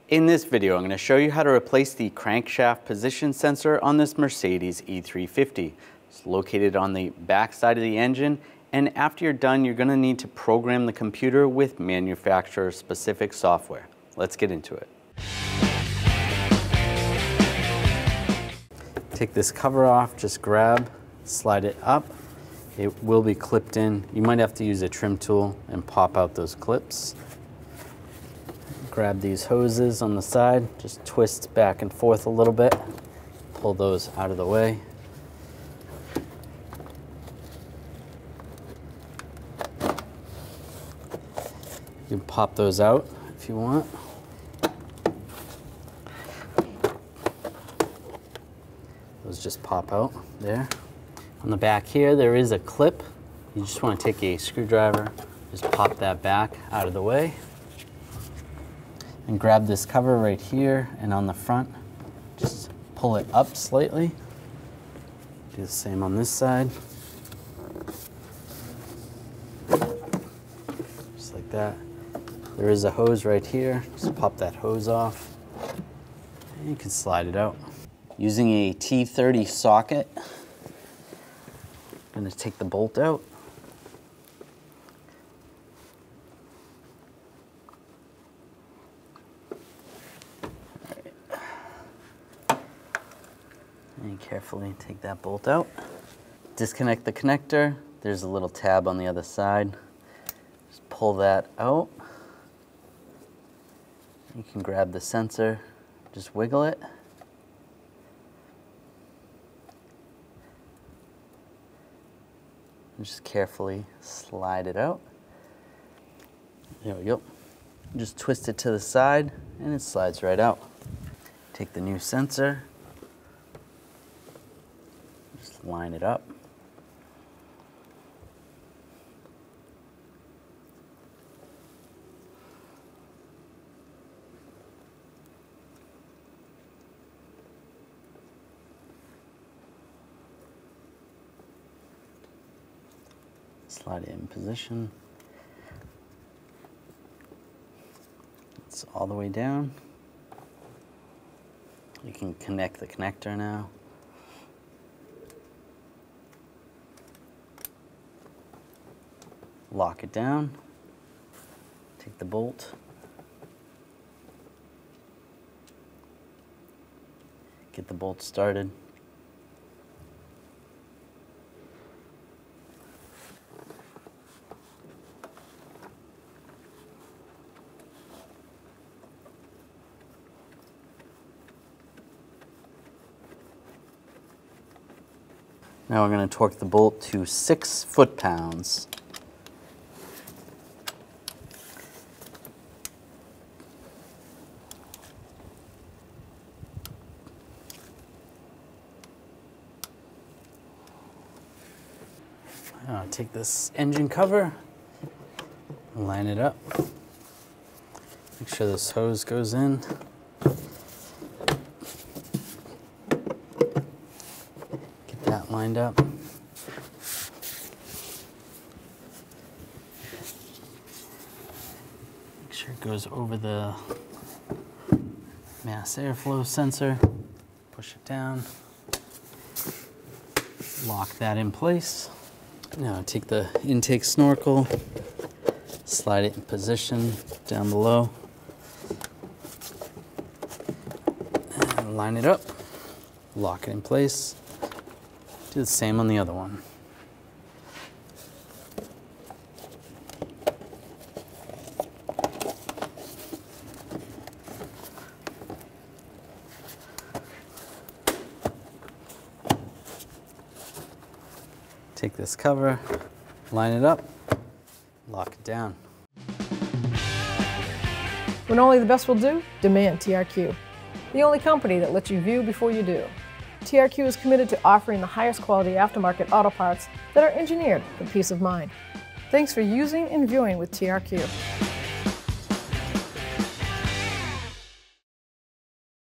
In this video, I'm going to show you how to replace the crankshaft position sensor on this Mercedes E350. It's located on the back side of the engine, and after you're done, you're going to need to program the computer with manufacturer-specific software. Let's get into it. Take this cover off, just grab, slide it up. It will be clipped in. You might have to use a trim tool and pop out those clips. Grab these hoses on the side, just twist back and forth a little bit, pull those out of the way. You can pop those out if you want. Those just pop out there. On the back here, there is a clip. You just want to take a screwdriver, just pop that back out of the way. And grab this cover right here, and on the front, just pull it up slightly. Do the same on this side. Just like that. There is a hose right here. Just pop that hose off, and you can slide it out. Using a T30 socket, I'm going to take the bolt out. And carefully take that bolt out. Disconnect the connector. There's a little tab on the other side. Just pull that out. You can grab the sensor, just wiggle it. And just carefully slide it out. There we go. Just twist it to the side and it slides right out. Take the new sensor. Just line it up. Slide it in position. It's all the way down. You can connect the connector now. Lock it down. Take the bolt. Get the bolt started. Now we're going to torque the bolt to 6 foot-pounds. Now take this engine cover, line it up. Make sure this hose goes in. Lined up. Make sure it goes over the mass airflow sensor. Push it down. Lock that in place. Now take the intake snorkel, slide it in position down below, and line it up. Lock it in place. Do the same on the other one. Take this cover, line it up, lock it down. When only the best will do, demand TRQ. The only company that lets you view before you do. TRQ is committed to offering the highest quality aftermarket auto parts that are engineered for peace of mind. Thanks for using and viewing with TRQ.